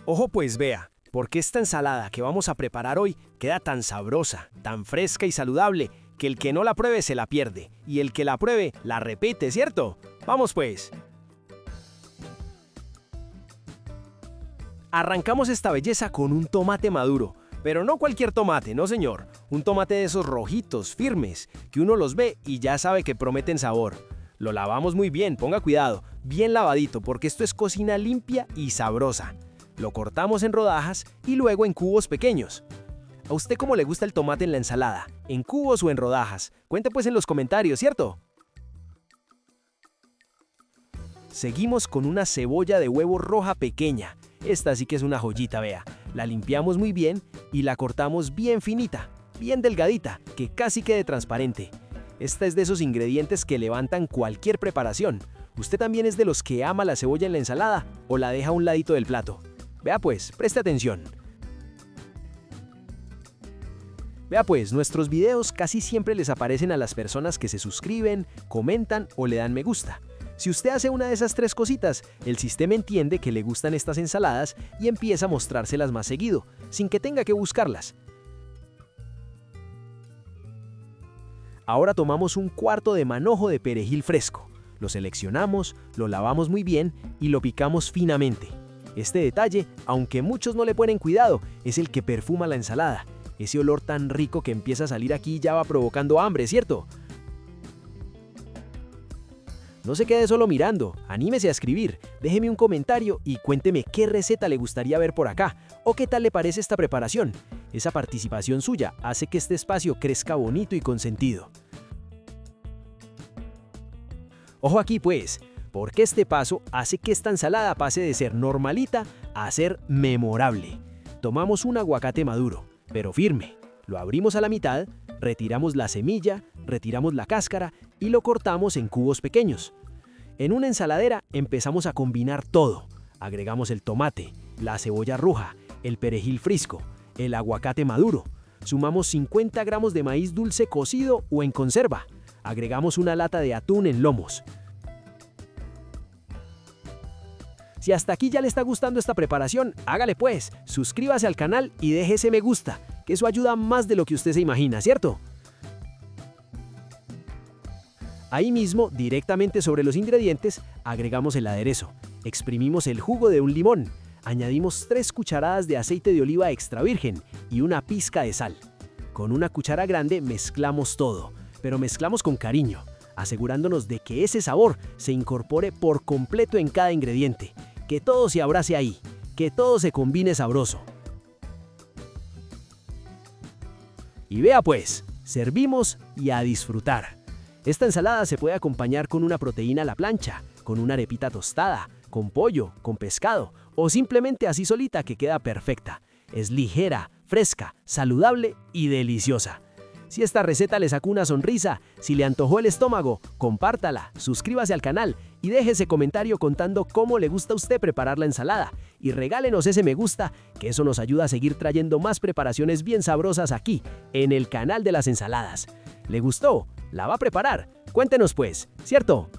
Ojo pues vea, porque esta ensalada que vamos a preparar hoy queda tan sabrosa, tan fresca y saludable, que el que no la pruebe se la pierde, y el que la pruebe la repite, ¿cierto? Vamos pues. Arrancamos esta belleza con un tomate maduro, pero no cualquier tomate, no señor, un tomate de esos rojitos, firmes, que uno los ve y ya sabe que prometen sabor. Lo lavamos muy bien, ponga cuidado, bien lavadito, porque esto es cocina limpia y sabrosa. Lo cortamos en rodajas y luego en cubos pequeños. ¿A usted cómo le gusta el tomate en la ensalada? ¿En cubos o en rodajas? Cuente pues en los comentarios, ¿cierto? Seguimos con una cebolla de huevo roja pequeña. Esta sí que es una joyita, vea. La limpiamos muy bien y la cortamos bien finita, bien delgadita, que casi quede transparente. Esta es de esos ingredientes que levantan cualquier preparación. ¿Usted también es de los que ama la cebolla en la ensalada o la deja a un ladito del plato? Vea pues, preste atención. Vea pues, nuestros videos casi siempre les aparecen a las personas que se suscriben, comentan o le dan me gusta. Si usted hace una de esas tres cositas, el sistema entiende que le gustan estas ensaladas y empieza a mostrárselas más seguido, sin que tenga que buscarlas. Ahora tomamos un cuarto de manojo de perejil fresco. Lo seleccionamos, lo lavamos muy bien y lo picamos finamente. Este detalle, aunque muchos no le ponen cuidado, es el que perfuma la ensalada. Ese olor tan rico que empieza a salir aquí ya va provocando hambre, ¿cierto? No se quede solo mirando, anímese a escribir, déjeme un comentario y cuénteme qué receta le gustaría ver por acá o qué tal le parece esta preparación. Esa participación suya hace que este espacio crezca bonito y con sentido. Ojo aquí pues, porque este paso hace que esta ensalada pase de ser normalita a ser memorable. Tomamos un aguacate maduro, pero firme, lo abrimos a la mitad, retiramos la semilla, retiramos la cáscara y lo cortamos en cubos pequeños. En una ensaladera empezamos a combinar todo. Agregamos el tomate, la cebolla roja, el perejil fresco, el aguacate maduro. Sumamos 50 gramos de maíz dulce cocido o en conserva. Agregamos una lata de atún en lomos. Si hasta aquí ya le está gustando esta preparación, hágale pues, suscríbase al canal y deje ese me gusta, que eso ayuda más de lo que usted se imagina, ¿cierto? Ahí mismo, directamente sobre los ingredientes, agregamos el aderezo, exprimimos el jugo de un limón, añadimos 3 cucharadas de aceite de oliva extra virgen y una pizca de sal. Con una cuchara grande mezclamos todo, pero mezclamos con cariño, asegurándonos de que ese sabor se incorpore por completo en cada ingrediente, que todo se abrace ahí, que todo se combine sabroso. Y vea pues, servimos y a disfrutar. Esta ensalada se puede acompañar con una proteína a la plancha, con una arepita tostada, con pollo, con pescado o simplemente así solita que queda perfecta. Es ligera, fresca, saludable y deliciosa. Si esta receta le sacó una sonrisa, si le antojó el estómago, compártala, suscríbase al canal y deje ese comentario contando cómo le gusta a usted preparar la ensalada. Y regálenos ese me gusta, que eso nos ayuda a seguir trayendo más preparaciones bien sabrosas aquí, en el canal de las ensaladas. ¿Le gustó? ¿La va a preparar? Cuéntenos pues, ¿cierto?